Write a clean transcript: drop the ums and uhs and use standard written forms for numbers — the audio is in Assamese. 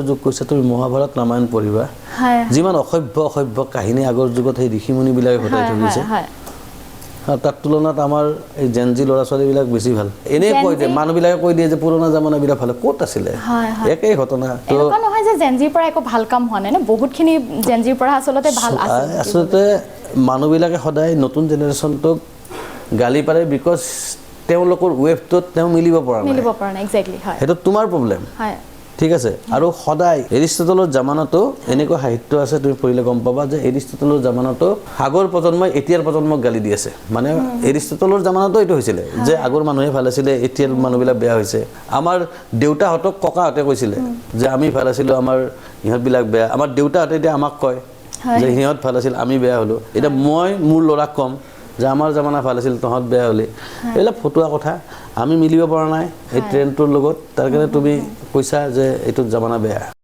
যোগ কৈছে তুমি মহাভাৰত ৰামায়ণ পঢ়িবা যিমান অসভ্য কাহিনী আগৰ যুগত সেই ঋষিমুনিবিলাকে ঘটাই থৈ গৈছে তাৰ তুলনাত আমাৰ এই জেনজি ল'ৰা ছোৱালীবিলাক বেছি ভাল এনে কয় যে মানুহবিলাকে কৈ দিয়ে যে পুৰণা জামানাবিলাক ভাল ক'ত আছিলে একেই ঘটনা তো এনেকুৱা নহয় যে জেনজিৰ পৰা একো ভাল কাম হোৱা নাই ন বহুতখিনি জেনজিৰ পৰা আসলতে ভাল আছে আসলতে মানুহবিলাকে সদায় নতুন জেনেৰেশ্যনটোক গালি পাৰে বিকজ তেওঁলোকৰ ৱেভটোত তেওঁ মিলিব পৰা নাই এক্স্যাক্টলি হয় সেইটো তোমাৰ প্ৰবলেম হয় ঠিক আছে আৰু সদায় এৰিষ্টটলৰ জামানাটো এনেকুৱা সাহিত্য আছে তুমি পঢ়িলে গম পাবা যে এৰিষ্টটলৰ জামানাটো আগৰ প্ৰজন্মই এতিয়াৰ প্ৰজন্মক গালি দি আছে মানে এৰিষ্টটলৰ জামানাটো এইটো হৈছিল যে আগৰ মানুহে ভাল আছিল এতিয়াৰ মানুহবিলাক বেয়া হৈছে আমাৰ দেউতাহঁতক ককাহঁতে কৈছিলে যে আমি ভাল আছিলো আমাৰ ইহঁতবিলাক বেয়া আমাৰ দেউতাহঁতে এতিয়া আমাক কয় যে ইহঁত ভাল আছিল আমি বেয়া হলো এটা মই মোৰ ল'ৰাক কম যে আমাৰ জামানা ভাল আছিল তহঁত বেয়া হলি এইবিলাক ফটুৱা কথা আমি মিলিব পৰা নাই এই ট্ৰেণ্ডটোৰ লগত তাৰ কাৰণে তুমি কৈছা যে এইটো জামানা বেয়া